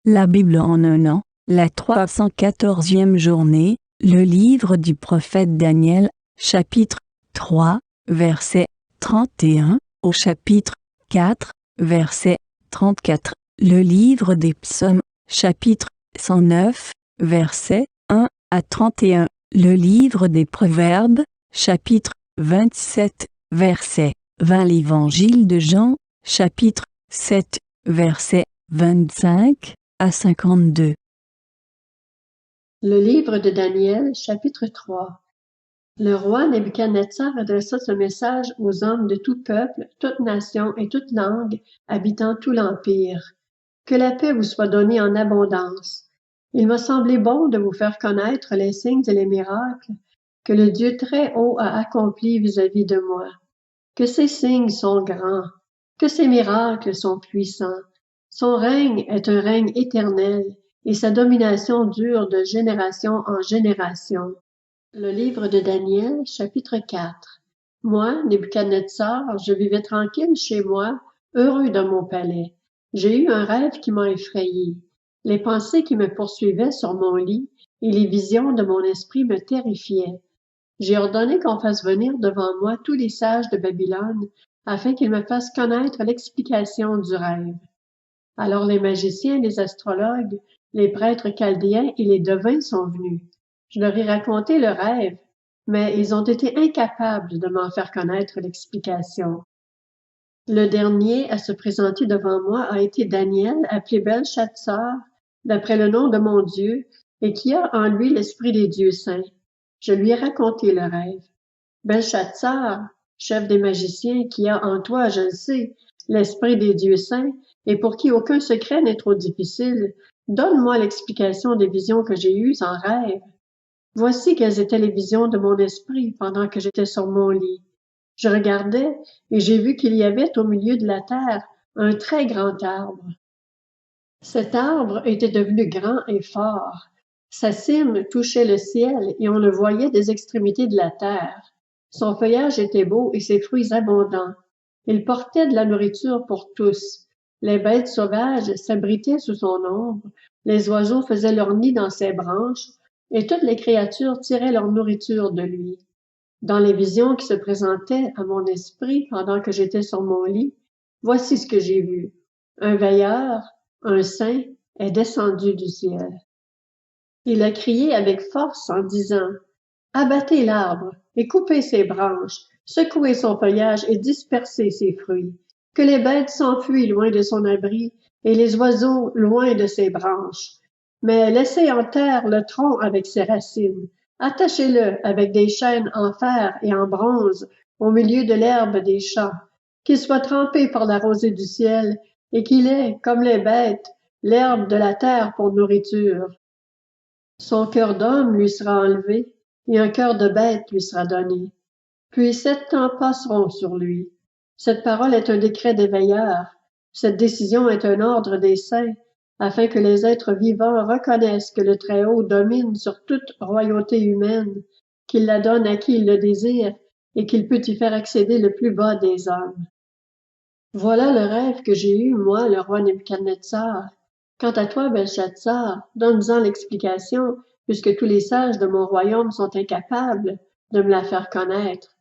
La Bible en un an, la 314e journée, le livre du prophète Daniel, chapitre 3, verset 31, au chapitre 4, verset 34, le livre des psaumes, chapitre 109, verset 1 à 31, le livre des proverbes, chapitre 27, verset 20, l'évangile de Jean, chapitre 7, verset 25 à 52. Le livre de Daniel, chapitre 3. Le roi Nebuchadnezzar adressa ce message aux hommes de tout peuple, toute nation et toute langue, habitant tout l'empire. Que la paix vous soit donnée en abondance. Il m'a semblé bon de vous faire connaître les signes et les miracles que le Dieu très haut a accomplis vis-à-vis de moi. Que ces signes sont grands, que ces miracles sont puissants. Son règne est un règne éternel, et sa domination dure de génération en génération. Le livre de Daniel, chapitre 4. Moi, Nebuchadnezzar, je vivais tranquille chez moi, heureux dans mon palais. J'ai eu un rêve qui m'a effrayé. Les pensées qui me poursuivaient sur mon lit et les visions de mon esprit me terrifiaient. J'ai ordonné qu'on fasse venir devant moi tous les sages de Babylone, afin qu'ils me fassent connaître l'explication du rêve. Alors les magiciens, les astrologues, les prêtres chaldéens et les devins sont venus. Je leur ai raconté le rêve, mais ils ont été incapables de m'en faire connaître l'explication. Le dernier à se présenter devant moi a été Daniel, appelé Belshazzar, d'après le nom de mon Dieu, et qui a en lui l'esprit des dieux saints. Je lui ai raconté le rêve. Belshazzar, chef des magiciens, qui a en toi, je le sais, l'esprit des dieux saints, et pour qui aucun secret n'est trop difficile, donne-moi l'explication des visions que j'ai eues en rêve. Voici quelles étaient les visions de mon esprit pendant que j'étais sur mon lit. Je regardais, et j'ai vu qu'il y avait au milieu de la terre un très grand arbre. Cet arbre était devenu grand et fort. Sa cime touchait le ciel, et on le voyait des extrémités de la terre. Son feuillage était beau et ses fruits abondants. Il portait de la nourriture pour tous. Les bêtes sauvages s'abritaient sous son ombre, les oiseaux faisaient leur nid dans ses branches, et toutes les créatures tiraient leur nourriture de lui. Dans les visions qui se présentaient à mon esprit pendant que j'étais sur mon lit, voici ce que j'ai vu. Un veilleur, un saint, est descendu du ciel. Il a crié avec force en disant « Abattez l'arbre et coupez ses branches, secouez son feuillage et dispersez ses fruits, que les bêtes s'enfuient loin de son abri et les oiseaux loin de ses branches. Mais laissez en terre le tronc avec ses racines, attachez-le avec des chaînes en fer et en bronze au milieu de l'herbe des champs, qu'il soit trempé par la rosée du ciel et qu'il ait, comme les bêtes, l'herbe de la terre pour nourriture. Son cœur d'homme lui sera enlevé, et un cœur de bête lui sera donné. Puis 7 ans passeront sur lui. Cette parole est un décret des veilleurs. Cette décision est un ordre des saints, afin que les êtres vivants reconnaissent que le Très-Haut domine sur toute royauté humaine, qu'il la donne à qui il le désire, et qu'il peut y faire accéder le plus bas des hommes. Voilà le rêve que j'ai eu, moi, le roi Nebuchadnezzar. Quant à toi, Belshazzar, donne-en l'explication, puisque tous les sages de mon royaume sont incapables de me la faire connaître.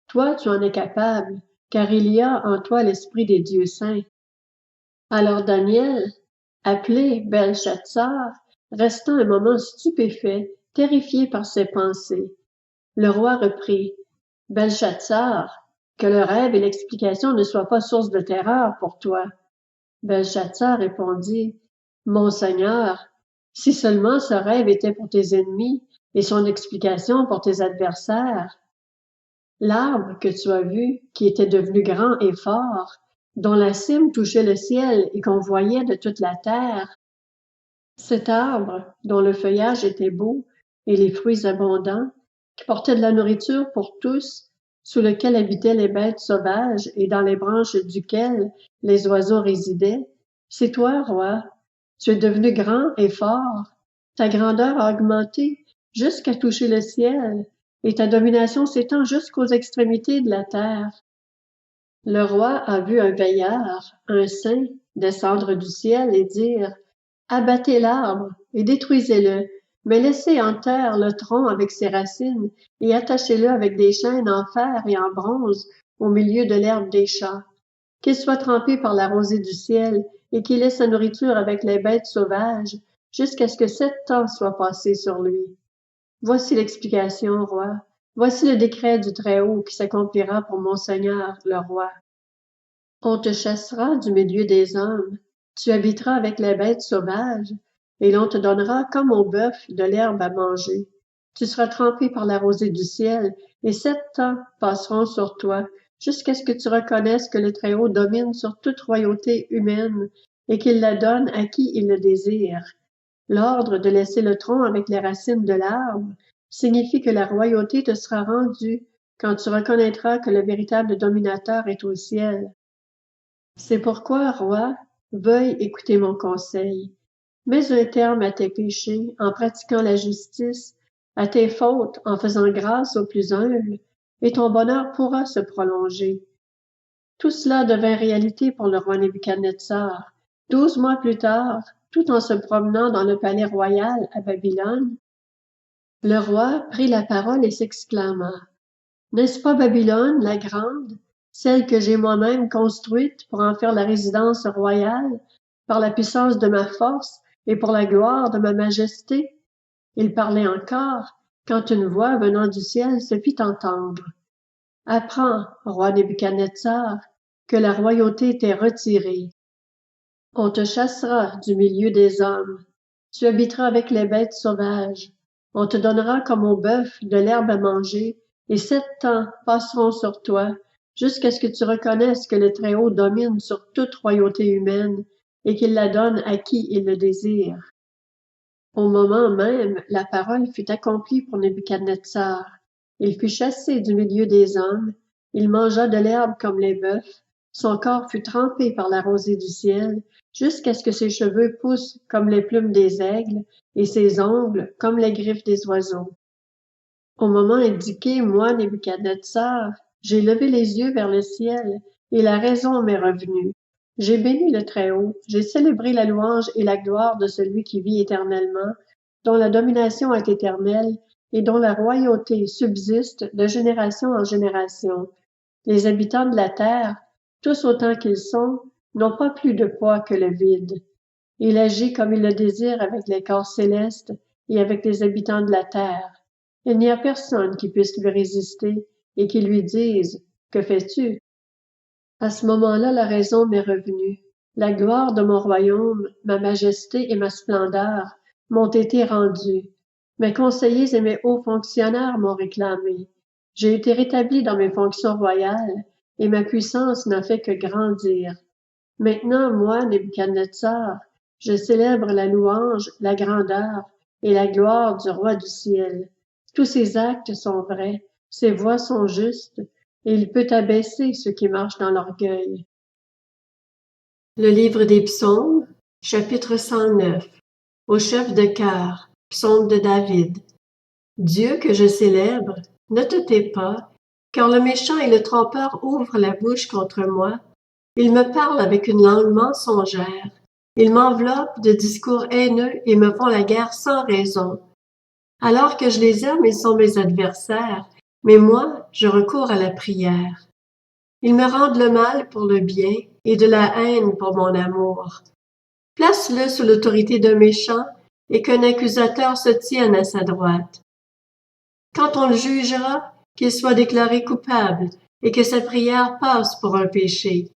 Toi, tu en es capable, car il y a en toi l'esprit des dieux saints. Alors Daniel, appelé Belshazzar, resta un moment stupéfait, terrifié par ses pensées. Le roi reprit, « Belshazzar, que le rêve et l'explication ne soient pas source de terreur pour toi. » Belshazzar répondit, « Mon Seigneur, si seulement ce rêve était pour tes ennemis et son explication pour tes adversaires. L'arbre que tu as vu, qui était devenu grand et fort, dont la cime touchait le ciel et qu'on voyait de toute la terre, cet arbre, dont le feuillage était beau et les fruits abondants, qui portait de la nourriture pour tous, sous lequel habitaient les bêtes sauvages et dans les branches duquel les oiseaux résidaient, c'est toi, roi. Tu es devenu grand et fort. Ta grandeur a augmenté jusqu'à toucher le ciel, et ta domination s'étend jusqu'aux extrémités de la terre. Le roi a vu un veilleur, un saint, descendre du ciel et dire Abattez l'arbre et détruisez-le, mais laissez en terre le tronc avec ses racines et attachez-le avec des chaînes en fer et en bronze au milieu de l'herbe des champs. Qu'il soit trempé par la rosée du ciel et qu'il ait sa nourriture avec les bêtes sauvages jusqu'à ce que 7 ans soient passés sur lui. Voici l'explication, roi. Voici le décret du Très-Haut qui s'accomplira pour mon Seigneur, le roi. On te chassera du milieu des hommes, tu habiteras avec les bêtes sauvages, et l'on te donnera comme au bœuf de l'herbe à manger. Tu seras trempé par la rosée du ciel, et 7 ans passeront sur toi, jusqu'à ce que tu reconnaisses que le Très-Haut domine sur toute royauté humaine, et qu'il la donne à qui il le désire. L'ordre de laisser le tronc avec les racines de l'arbre signifie que la royauté te sera rendue quand tu reconnaîtras que le véritable dominateur est au ciel. C'est pourquoi, roi, veuille écouter mon conseil. Mets un terme à tes péchés en pratiquant la justice, à tes fautes en faisant grâce aux plus humbles, et ton bonheur pourra se prolonger. Tout cela devint réalité pour le roi Nebuchadnezzar. 12 mois plus tard, tout en se promenant dans le palais royal à Babylone, le roi prit la parole et s'exclama: N'est-ce pas Babylone, la grande, celle que j'ai moi-même construite pour en faire la résidence royale, par la puissance de ma force et pour la gloire de ma majesté? Il parlait encore, quand une voix venant du ciel se fit entendre. Apprends, roi Nebuchadnezzar, que la royauté t'est retirée. On te chassera du milieu des hommes. Tu habiteras avec les bêtes sauvages. On te donnera comme au bœuf de l'herbe à manger, et 7 ans passeront sur toi, jusqu'à ce que tu reconnaisses que le Très-Haut domine sur toute royauté humaine, et qu'il la donne à qui il le désire. Au moment même, la parole fut accomplie pour Nebuchadnezzar. Il fut chassé du milieu des hommes, il mangea de l'herbe comme les bœufs, son corps fut trempé par la rosée du ciel, jusqu'à ce que ses cheveux poussent comme les plumes des aigles, et ses ongles comme les griffes des oiseaux. Au moment indiqué, moi, Nebuchadnezzar, j'ai levé les yeux vers le ciel, et la raison m'est revenue. J'ai béni le Très-Haut, j'ai célébré la louange et la gloire de celui qui vit éternellement, dont la domination est éternelle, et dont la royauté subsiste de génération en génération. Les habitants de la terre, tous autant qu'ils sont, n'ont pas plus de poids que le vide. Il agit comme il le désire avec les corps célestes et avec les habitants de la terre. Il n'y a personne qui puisse lui résister et qui lui dise « Que fais-tu » À ce moment-là, la raison m'est revenue. La gloire de mon royaume, ma majesté et ma splendeur m'ont été rendues. Mes conseillers et mes hauts fonctionnaires m'ont réclamé. J'ai été rétabli dans mes fonctions royales et ma puissance n'a fait que grandir. Maintenant, moi, Nebuchadnezzar, je célèbre la louange, la grandeur et la gloire du roi du ciel. Tous ses actes sont vrais, ses voies sont justes, et il peut abaisser ceux qui marchent dans l'orgueil. Le livre des psaumes, chapitre 109. Au chef de chœur, psaume de David. Dieu que je célèbre, ne te tais pas, car le méchant et le trompeur ouvrent la bouche contre moi. Ils me parlent avec une langue mensongère. Ils m'enveloppent de discours haineux et me font la guerre sans raison. Alors que je les aime, ils sont mes adversaires, mais moi, je recours à la prière. Ils me rendent le mal pour le bien et de la haine pour mon amour. Place-le sous l'autorité d'un méchant et qu'un accusateur se tienne à sa droite. Quand on le jugera, qu'il soit déclaré coupable et que sa prière passe pour un péché.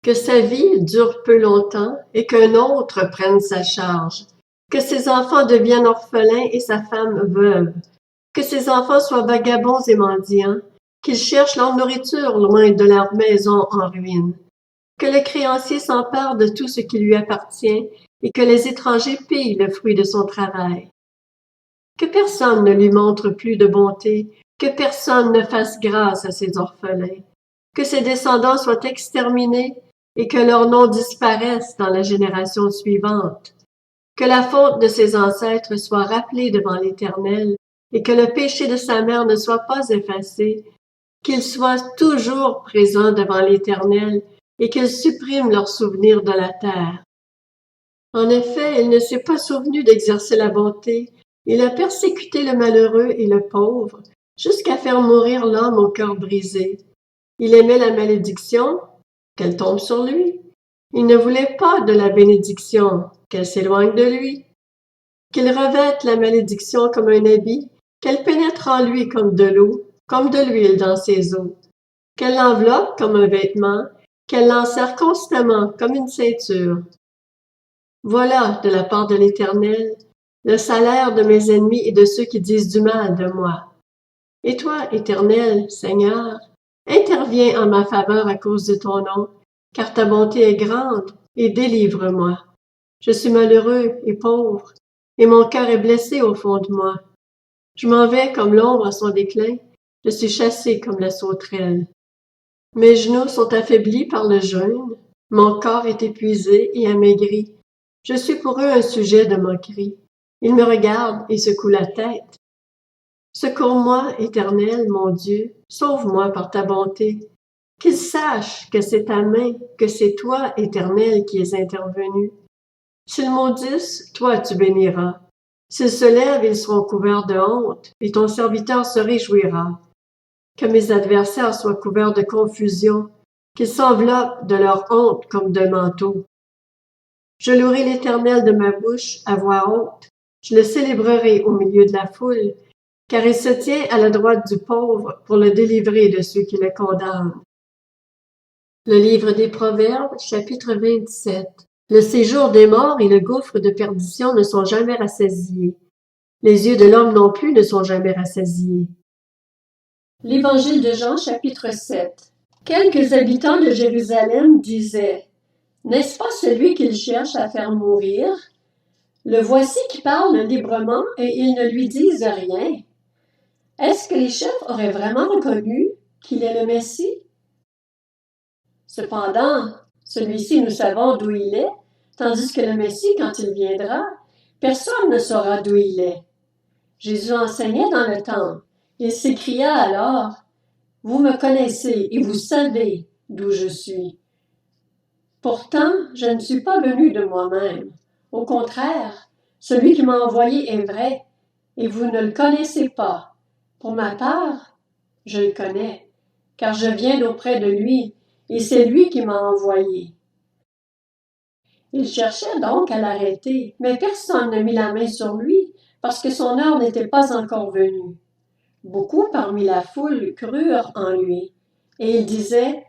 Que sa vie dure peu longtemps et qu'un autre prenne sa charge. Que ses enfants deviennent orphelins et sa femme veuve. Que ses enfants soient vagabonds et mendiants, qu'ils cherchent leur nourriture loin de leur maison en ruine. Que le créancier s'empare de tout ce qui lui appartient et que les étrangers pillent le fruit de son travail. Que personne ne lui montre plus de bonté, que personne ne fasse grâce à ses orphelins. Que ses descendants soient exterminés et que leur nom disparaisse dans la génération suivante. Que la faute de ses ancêtres soit rappelée devant l'Éternel et que le péché de sa mère ne soit pas effacé, qu'il soit toujours présent devant l'Éternel et qu'il supprime leurs souvenirs de la terre. En effet, il ne s'est pas souvenu d'exercer la bonté. Il a persécuté le malheureux et le pauvre, jusqu'à faire mourir l'homme au cœur brisé. Il aimait la malédiction, qu'elle tombe sur lui. Il ne voulait pas de la bénédiction, qu'elle s'éloigne de lui. Qu'il revête la malédiction comme un habit, qu'elle pénètre en lui comme de l'eau, comme de l'huile dans ses os. Qu'elle l'enveloppe comme un vêtement, qu'elle l'enserre constamment comme une ceinture. Voilà, de la part de l'Éternel, le salaire de mes ennemis et de ceux qui disent du mal de moi. Et toi, Éternel, Seigneur, interviens en ma faveur à cause de ton nom, car ta bonté est grande, et délivre-moi. Je suis malheureux et pauvre, et mon cœur est blessé au fond de moi. Je m'en vais comme l'ombre à son déclin, je suis chassé comme la sauterelle. Mes genoux sont affaiblis par le jeûne, mon corps est épuisé et amaigri. Je suis pour eux un sujet de moquerie. Ils me regardent et secouent la tête. Secours-moi, Éternel, mon Dieu, sauve-moi par ta bonté. Qu'ils sachent que c'est ta main, que c'est toi, Éternel, qui es intervenu. S'ils maudissent, toi tu béniras. S'ils se lèvent, ils seront couverts de honte, et ton serviteur se réjouira. Que mes adversaires soient couverts de confusion, qu'ils s'enveloppent de leur honte comme d'un manteau. Je louerai l'Éternel de ma bouche à voix haute. Je le célébrerai au milieu de la foule, car il se tient à la droite du pauvre pour le délivrer de ceux qui le condamnent. Le livre des Proverbes, chapitre 27. Le séjour des morts et le gouffre de perdition ne sont jamais rassasiés. Les yeux de l'homme non plus ne sont jamais rassasiés. L'Évangile de Jean, chapitre 7. Quelques habitants de Jérusalem disaient: N'est-ce pas celui qu'ils cherchent à faire mourir? Le voici qui parle librement et ils ne lui disent rien. Est-ce que les chefs auraient vraiment reconnu qu'il est le Messie? Cependant, celui-ci, nous savons d'où il est, tandis que le Messie, quand il viendra, personne ne saura d'où il est. Jésus enseignait dans le temple. Il s'écria alors: Vous me connaissez et vous savez d'où je suis. Pourtant, je ne suis pas venu de moi-même. Au contraire, celui qui m'a envoyé est vrai, et vous ne le connaissez pas. Pour ma part, je le connais, car je viens d'auprès de lui, et c'est lui qui m'a envoyé. Il cherchait donc à l'arrêter, mais personne ne mit la main sur lui, parce que son heure n'était pas encore venue. Beaucoup parmi la foule crurent en lui, et ils disaient: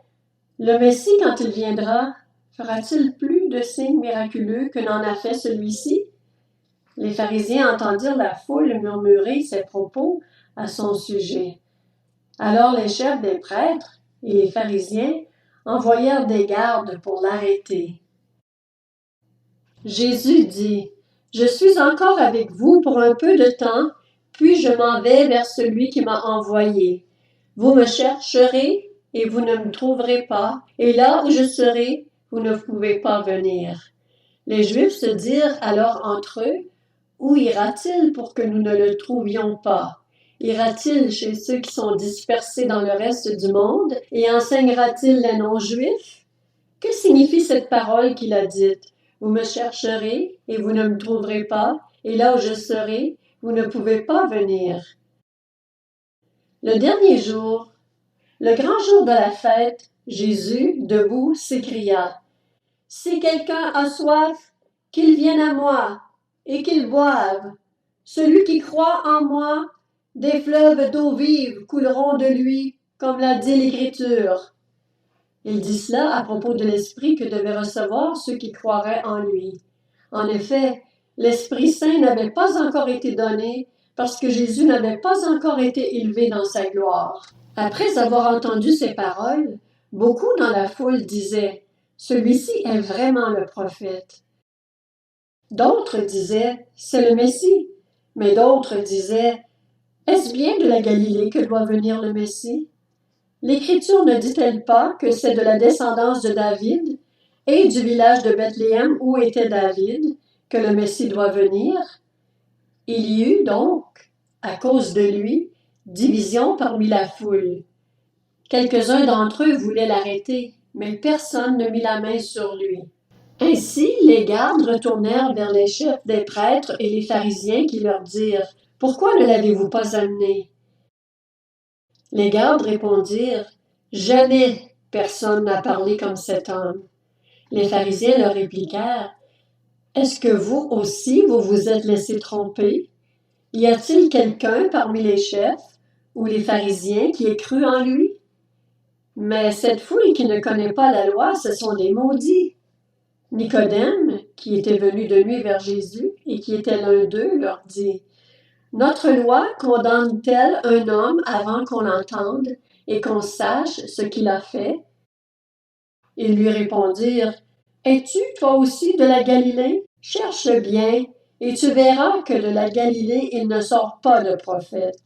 Le Messie, quand il viendra, fera-t-il plus de signes miraculeux que n'en a fait celui-ci? Les pharisiens entendirent la foule murmurer ces propos à son sujet. Alors les chefs des prêtres et les pharisiens envoyèrent des gardes pour l'arrêter. Jésus dit: Je suis encore avec vous pour un peu de temps, puis je m'en vais vers celui qui m'a envoyé. Vous me chercherez et vous ne me trouverez pas, et là où je serai, vous ne pouvez pas venir. Les Juifs se dirent alors entre eux: Où ira-t-il pour que nous ne le trouvions pas? Ira-t-il chez ceux qui sont dispersés dans le reste du monde et enseignera-t-il les non-juifs? Que signifie cette parole qu'il a dite? Vous me chercherez et vous ne me trouverez pas, et là où je serai, vous ne pouvez pas venir. Le dernier jour, le grand jour de la fête, Jésus, debout, s'écria: Si quelqu'un a soif, qu'il vienne à moi et qu'il boive. Celui qui croit en moi, des fleuves d'eau vive couleront de lui, comme l'a dit l'Écriture. Il dit cela à propos de l'Esprit que devaient recevoir ceux qui croiraient en lui. En effet, l'Esprit Saint n'avait pas encore été donné parce que Jésus n'avait pas encore été élevé dans sa gloire. Après avoir entendu ces paroles, beaucoup dans la foule disaient: Celui-ci est vraiment le prophète. D'autres disaient: C'est le Messie. Mais d'autres disaient: Est-ce bien de la Galilée que doit venir le Messie? L'Écriture ne dit-elle pas que c'est de la descendance de David et du village de Bethléem où était David que le Messie doit venir? Il y eut donc, à cause de lui, division parmi la foule. Quelques-uns d'entre eux voulaient l'arrêter, mais personne ne mit la main sur lui. Ainsi, les gardes retournèrent vers les chefs des prêtres et les pharisiens qui leur dirent: « Pourquoi ne l'avez-vous pas amené? » Les gardes répondirent: « Jamais personne n'a parlé comme cet homme. » Les pharisiens leur répliquèrent: « Est-ce que vous aussi vous vous êtes laissé tromper? Y a-t-il quelqu'un parmi les chefs ou les pharisiens qui ait cru en lui? Mais cette foule qui ne connaît pas la loi, ce sont des maudits. » Nicodème, qui était venu de nuit vers Jésus et qui était l'un d'eux, leur dit: « Notre loi condamne-t-elle un homme avant qu'on l'entende et qu'on sache ce qu'il a fait? » Ils lui répondirent: « Es-tu toi aussi de la Galilée? Cherche bien, et tu verras que de la Galilée il ne sort pas de prophète. »